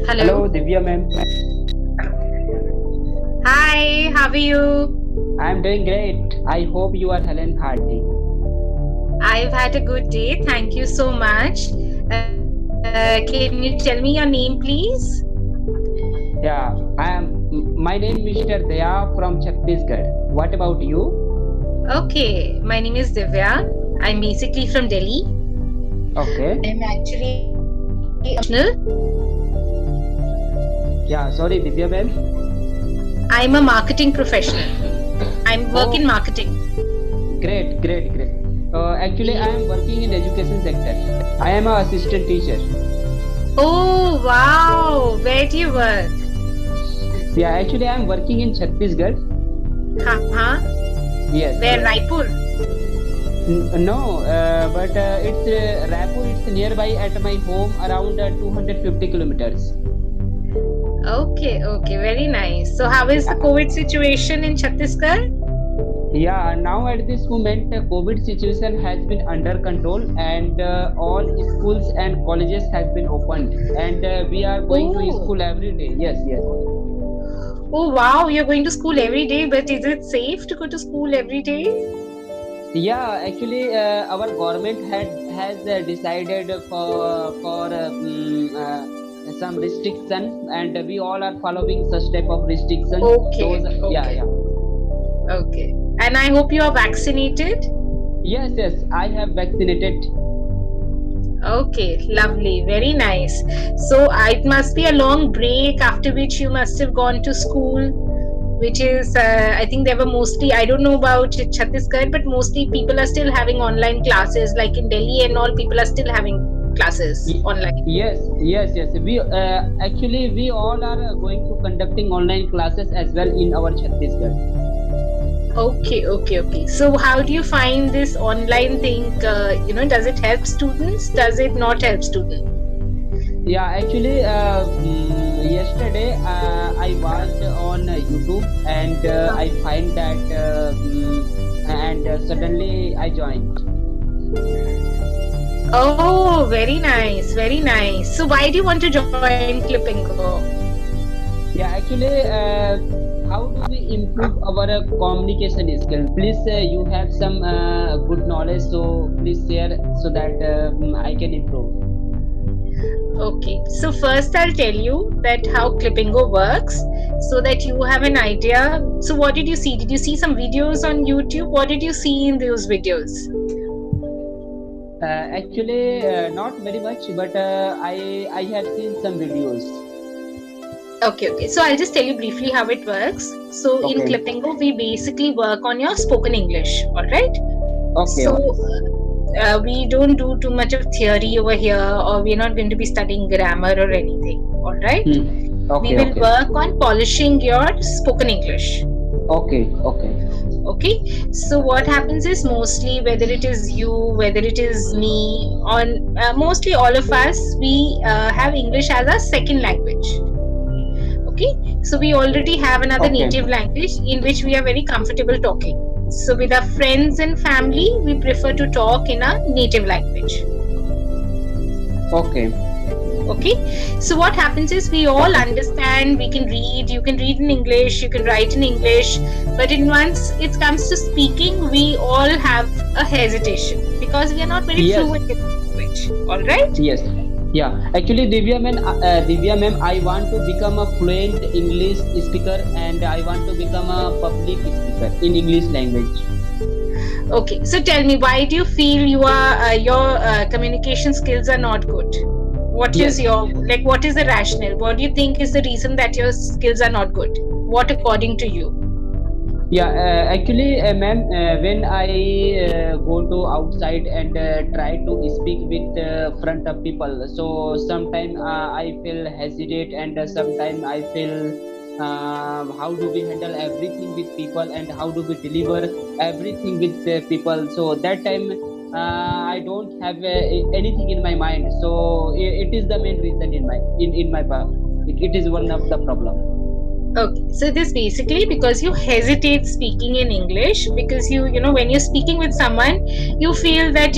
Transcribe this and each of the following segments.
Hello, Hello. Divya ma'am. Hi, how are you? I'm doing great. I hope you are Helen Hardy. I've had a good day. Thank you so much. Can you tell me your name, please? Yeah, My name Mr. Daya from Chhattisgarh. What about you? Okay, my name is Divya. I'm basically from Delhi. Okay. I'm actually a professional. Yeah, sorry, Divya ma'am. I'm a marketing professional. I'm work in Oh, marketing. great. Actually, I Ye- am working in education sector. I am a assistant teacher. Oh, wow. Where do you work? Yeah, actually, I am working in Chhattisgarh. Huh? Yes, Where? yes. Raipur? No, but it's Raipur. It's nearby at my home, around 250 kilometers. Okay, very nice. So, how is the COVID situation in Chhattisgarh? Yeah, now at this moment, the COVID situation has been under control, and all schools and colleges has been opened, and we are going to Oh, school every day. Yes, yes. oh wow, you're going to school every day, but is it safe to go to school every day? Yeah, actually, our government has decided for some restrictions, and we all are following such type of restrictions. Okay, Those, yeah, okay, yeah. okay. And I hope you are vaccinated. Yes, I have vaccinated. Okay, lovely, very nice. So it must be a long break after which you must have gone to school, which is, I think they were mostly, I don't know about Chhattisgarh, but mostly people are still having online classes, like in Delhi and all, people are still having classes Y- online. yes. We all are going to conducting online classes as well in our Chhattisgarh. Okay. So, how do you find this online thing? Does it help students? Does it not help students? Yeah, actually, yesterday I watched on YouTube, and I find that and suddenly I joined. Oh, very nice, very nice. So, why do you want to join Clippingo? Yeah, actually, how do we improve our communication skill? Please, you have some good knowledge, so please share so that I can improve. Okay, so first I'll tell you that how Clippingo works so that you have an idea. So, what did you see? Did you see some videos on YouTube? What did you see in those videos? Actually, not very much, but I have seen some videos. Okay. So I'll just tell you briefly how it works. So in Okay, Clippingo, we basically work on your spoken English. All right. So okay. we don't do too much of theory over here, or we're not going to be studying grammar or anything. All right. We will Okay. work on polishing your spoken English. Okay. Okay. So what happens is mostly whether it is you, whether it is me, on mostly all of us, we have English as a second language. Okay, so we already have another Okay. native language in which we are very comfortable talking. So with our friends and family, we prefer to talk in our native language. Okay. Okay, so what happens is we all understand, we can read, you can read in English, you can write in English, but in once it comes to speaking, we all have a hesitation because we are not very Yes. fluent in language. All right. Yes. Yeah. Actually, Divya ma'am, I want to become a fluent English speaker, and I want to become a public speaker in English language. Okay, so tell me, why do you feel your communication skills are not good? What is Yes. your, like? What is the rationale? What do you think is the reason that your skills are not good? What according to you? Yeah, actually, ma'am, when I go to outside and try to speak with front of people, so sometimes I feel hesitate, and sometimes I feel how do we handle everything with people, and how do we deliver everything with people. So that time I don't have anything in my mind. So it is the main reason in my it is one of the problem. Okay, so this basically because you hesitate speaking in English, because you know when you're speaking with someone, you feel that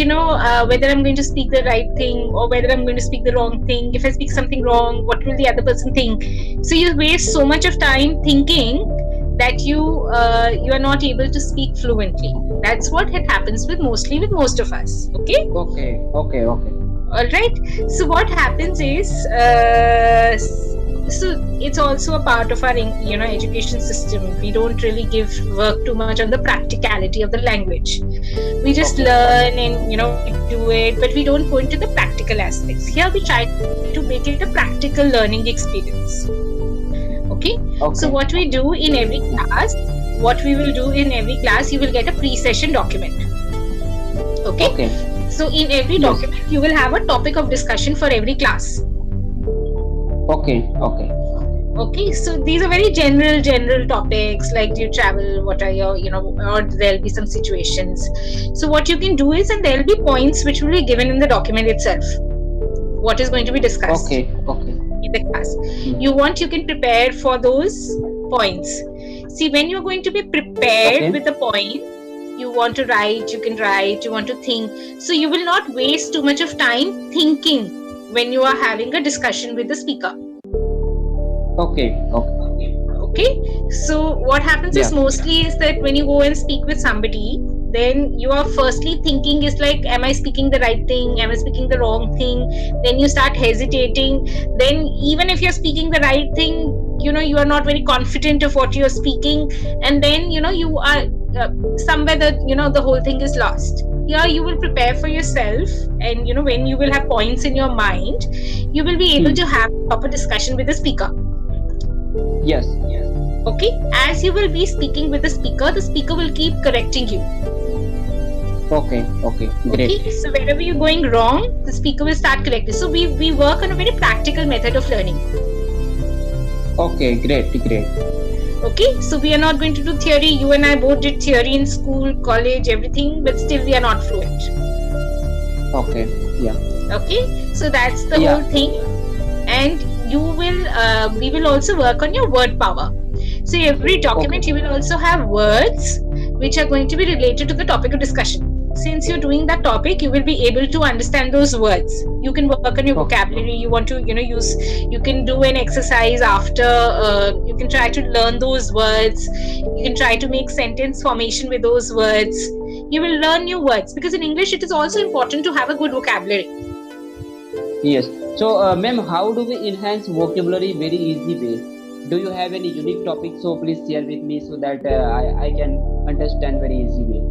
whether I'm going to speak the right thing or whether I'm going to speak the wrong thing. If I speak something wrong, what will the other person think? So you waste so much of time thinking that you are not able to speak fluently. That's what it happens mostly with most of us. Okay. Okay. All right. So what happens is, so it's also a part of our education system. We don't really give work too much on the practicality of the language. We just learn and do it, but we don't go into the practical aspects. Here we try to make it a practical learning experience. Okay. So what we do in every class, you will get a pre-session document. Okay. So in every document, you will have a topic of discussion for every class. Okay. So these are very general topics, like do you travel, what are your, or there'll be some situations. So what you can do is, and there'll be points which will be given in the document itself. What is going to be discussed in the class. You can prepare for those points. See, when you're going to be prepared with a point, you want to write, you can write, you want to think. So you will not waste too much of time thinking when you are having a discussion with the speaker. Okay. So what happens is mostly is that when you go and speak with somebody, then you are firstly thinking is like, am I speaking the right thing? Am I speaking the wrong thing? Then you start hesitating. Then even if you're speaking the right thing, you are not very confident of what you're speaking. And then, you are somewhere that, the whole thing is lost. Here you will prepare for yourself, and, when you will have points in your mind, you will be able to have a proper discussion with the speaker. Yes. Okay. As you will be speaking with the speaker will keep correcting you. Okay. Great. Okay. So wherever you're going wrong, the speaker will start correcting. So we work on a very practical method of learning. Okay. Great. Okay. So we are not going to do theory. You and I both did theory in school, college, everything, but still we are not fluent. Okay. Yeah. Okay. So that's the whole thing. And we will also work on your word power. So every document you will also have words which are going to be related to the topic of discussion. Since you're doing that topic, you will be able to understand those words. You can work on your vocabulary. You want to you can do an exercise after, you can try to learn those words. You can try to make sentence formation with those words. You will learn new words, because in English it is also important to have a good vocabulary. Yes. So, ma'am, how do we enhance vocabulary very easy way? Do you have any unique topic? So please share with me so that I can understand very easy way.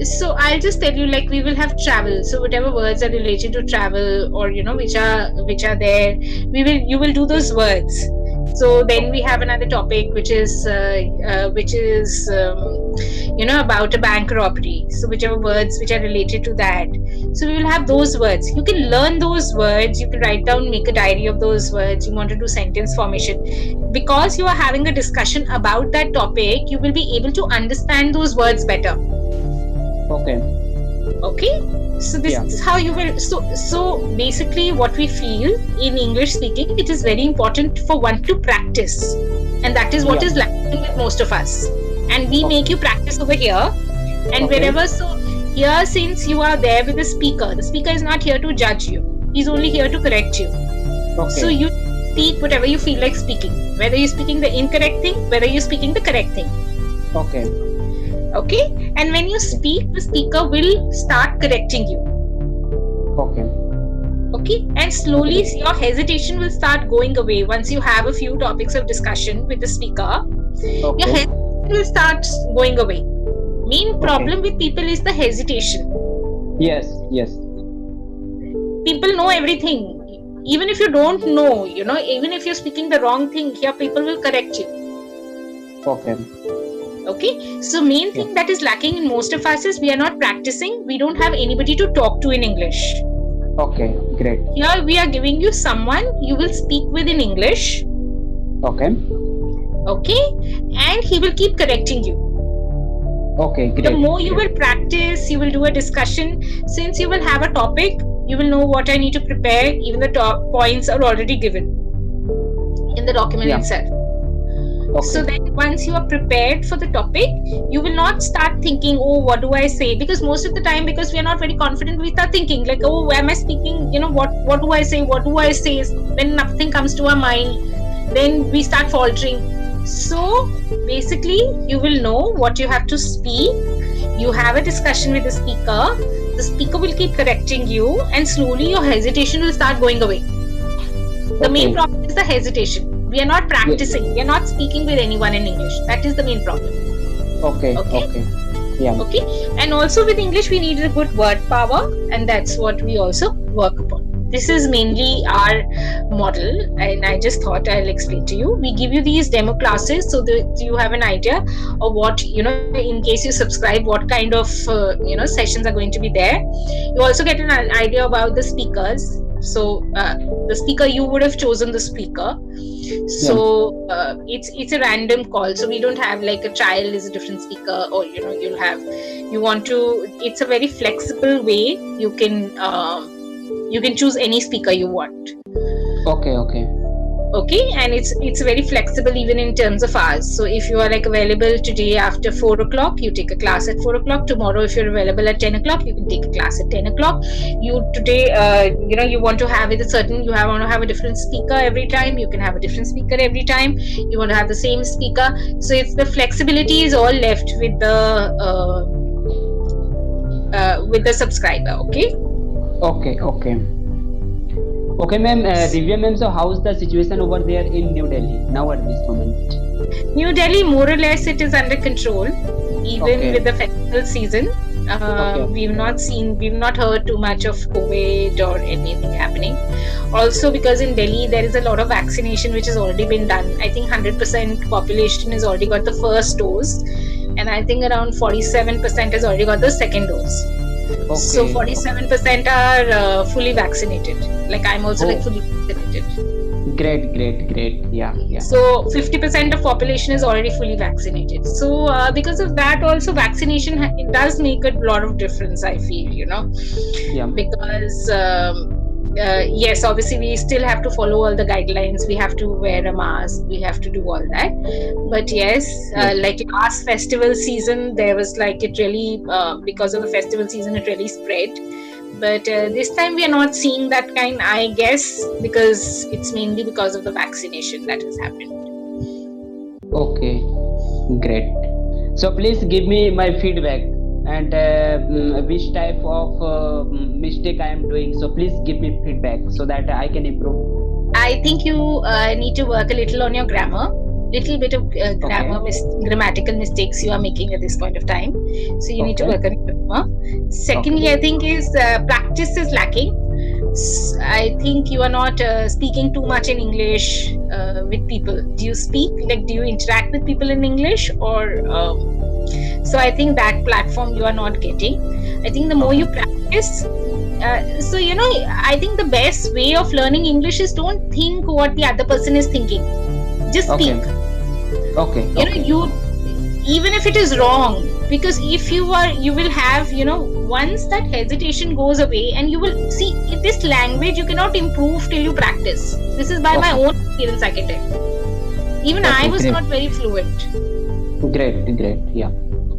So I'll just tell you, like, we will have travel. So whatever words are related to travel, or which are there, you will do those words. So then we have another topic which is about a bank robbery. So whichever words which are related to that. So we will have those words. You can learn those words. You can write down, make a diary of those words. You want to do sentence formation. Because you are having a discussion about that topic, you will be able to understand those words better. Okay. So this is how you will. So basically, what we feel in English speaking, it is very important for one to practice, and that is what is lacking with most of us. And we make you practice over here, and wherever. So here, since you are there with the speaker is not here to judge you. He's only here to correct you. So you speak whatever you feel like speaking, whether you're speaking the incorrect thing, whether you're speaking the correct thing. Okay, and when you speak, the speaker will start correcting you. Okay, and slowly your hesitation will start going away once you have a few topics of discussion with the speaker. Your hesitation will start going away. Main problem with people is the hesitation. Yes. People know everything. Even if you don't know, even if you're speaking the wrong thing, here people will correct you. Okay, so main thing that is lacking in most of us is we are not practicing. We don't have anybody to talk to in English. Okay, great. Here we are giving you someone you will speak with in English. Okay, and he will keep correcting you. Okay, great. The more you will practice, you will do a discussion. Since you will have a topic, you will know what I need to prepare. Even the top points are already given in the document itself. So then once you are prepared for the topic, you will not start thinking, oh, what do I say? Because most of the time, because we are not very confident, we start thinking like, oh, am I speaking? What do I say? What do I say? Then nothing comes to our mind. Then we start faltering. So basically, you will know what you have to speak. You have a discussion with the speaker. The speaker will keep correcting you, and slowly your hesitation will start going away. The main problem is the hesitation. We are not practicing. We are not speaking with anyone in English. That is the main problem. Okay. Yeah. Okay. And also with English, we need a good word power, and that's what we also work upon. This is mainly our model, and I just thought I'll explain to you. We give you these demo classes so that you have an idea of what, in case you subscribe, what kind of, sessions are going to be there. You also get an idea about the speakers. So the speaker, you would have chosen the speaker. So it's a random call. So we don't have like a child is a different speaker, or it's a very flexible way. You can choose any speaker you want. Okay, and it's very flexible even in terms of hours. So if you are like available today after 4 o'clock, you take a class at 4 o'clock. Tomorrow, if you're available at 10 o'clock, you can take a class at 10 o'clock. You want to have want to have a different speaker every time. You can have a different speaker every time. You want to have the same speaker. So it's the flexibility is all left with the subscriber. Okay, ma'am. Divya ma'am, so how's the situation over there in New Delhi now at this moment? New Delhi, more or less, it is under control. Even with the festival season, we've not heard too much of COVID or anything happening. Also, because in Delhi there is a lot of vaccination which has already been done. I think 100% population has already got the first dose, and I think around 47% has already got the second dose. So 47% are fully vaccinated. Like I'm also like fully vaccinated. Great. Yeah. So 50% of population is already fully vaccinated. So because of that, also vaccination it does make a lot of difference. I feel, Yeah. Because yes, obviously we still have to follow all the guidelines. We have to wear a mask. We have to do all that. But yes, like last festival season, there was like it really because of the festival season, it really spread. But this time we are not seeing that kind, I guess, because it's mainly because of the vaccination that has happened. Okay, great. So please give me my feedback and which type of mistake I am doing. So please give me feedback so that I can improve. I think you need to work a little on your grammar. Little bit of grammatical mistakes you are making at this point of time. So you need to work on your grammar. Secondly, I think is practice is lacking. I think you are not speaking too much in English with people. Do you speak? Like, do you interact with people in English? Or so I think that platform you are not getting. I think the more you practice, I think the best way of learning English is don't think what the other person is thinking. Just speak. Okay. You even if it is wrong, because if you will have, once that hesitation goes away, and you will see this language you cannot improve till you practice. This is by my own experience, I can tell. Even I was not very fluent. Great. Yeah.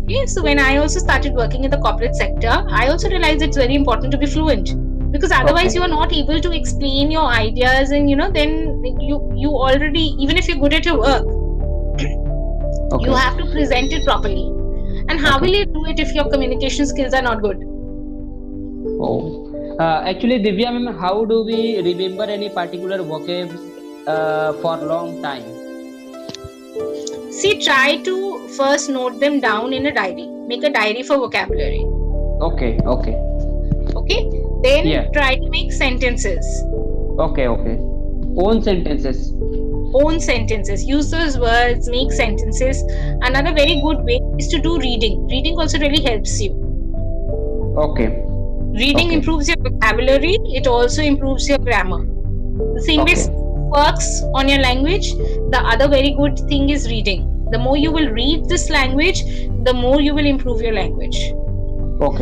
Okay, so when I also started working in the corporate sector, I also realized it's very important to be fluent. Because otherwise you are not able to explain your ideas, and then you already, even if you're good at your work, you have to present it properly. And how will you do it if your communication skills are not good? Actually, Divya ma'am, how do we remember any particular vocab for long time? See, try to first note them down in a diary. Make a diary for vocabulary. Okay. Then try to make sentences. Okay. Own sentences. Use those words, make sentences. Another very good way is to do reading. Reading also really helps you. Okay. Reading improves your vocabulary. It also improves your grammar. The same way works on your language. The other very good thing is reading. The more you will read this language, the more you will improve your language.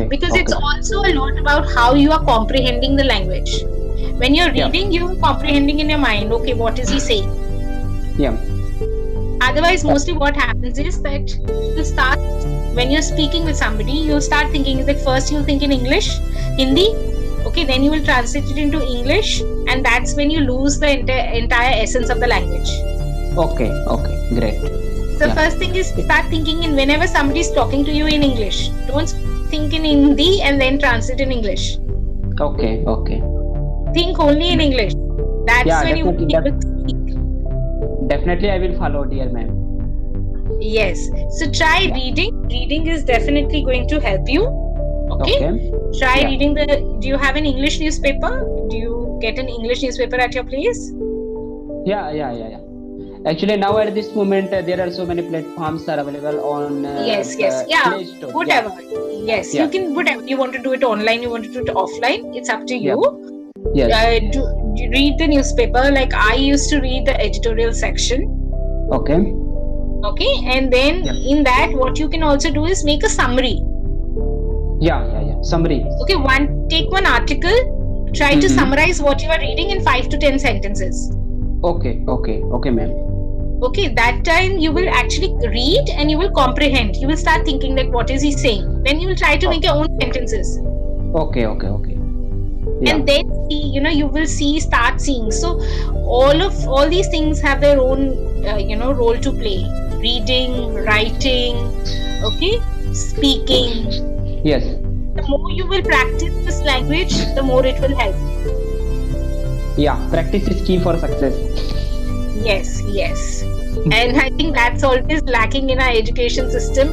Because it's also a lot about how you are comprehending the language. When you're reading, you're comprehending in your mind, okay, what is he saying? Otherwise, mostly what happens is that you start, when you're speaking with somebody, you'll start thinking that first you'll think in English, Hindi, okay, then you will translate it into English, and that's when you lose the entire essence of the language. Okay, great. So first thing is start thinking in whenever somebody is talking to you in English. Don't think in Hindi and then translate in English. Okay. Think only in English. That's when you will be able to speak. Definitely, I will follow, dear ma'am. Yes. So try reading. Reading is definitely going to help you. Okay. Try reading do you have an English newspaper? Do you get an English newspaper at your place? Yeah. Actually, now at this moment, there are so many platforms are available on yes. Play Store. Whatever. Yes, you can, whatever. You want to do it online, you want to do it offline, it's up to you. Yes. Do read the newspaper. Like I used to read the editorial section. Okay, and then in that, what you can also do is make a summary. Yeah. Summary. Okay, take one article, try to summarize what you are reading in 5 to 10 sentences. Okay, ma'am. Okay, that time you will actually read and you will comprehend. You will start thinking that what is he saying. Then you will try to make your own sentences. Okay. And then you will start seeing. So all these things have their own role to play. Reading, writing, okay, speaking. Yes. The more you will practice this language, the more it will help. Yeah, practice is key for success. Yes. And I think that's always lacking in our education system.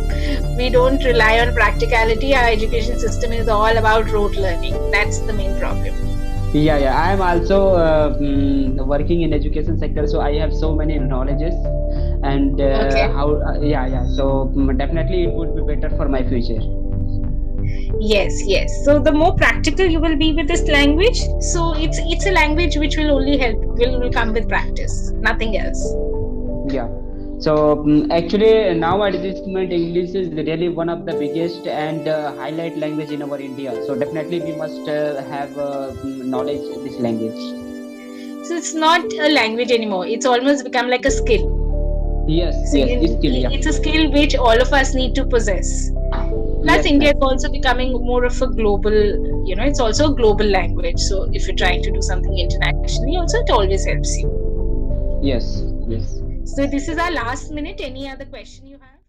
We don't rely on practicality. Our education system is all about rote learning. That's the main problem. Yeah. I am also working in education sector, so I have so many knowledges and So definitely it would be better for my future. Yes. So the more practical you will be with this language, so it's a language which will only will come with practice, nothing else. Yeah. So actually now at this moment, English is really one of the biggest and highlight language in our India. So definitely we must have knowledge of this language. So it's not a language anymore. It's almost become like a skill. Yes, it's a skill which all of us need to possess. Plus, India is also becoming more of a global, it's also a global language. So if you're trying to do something internationally, also it always helps you. Yes. So this is our last minute. Any other question you have?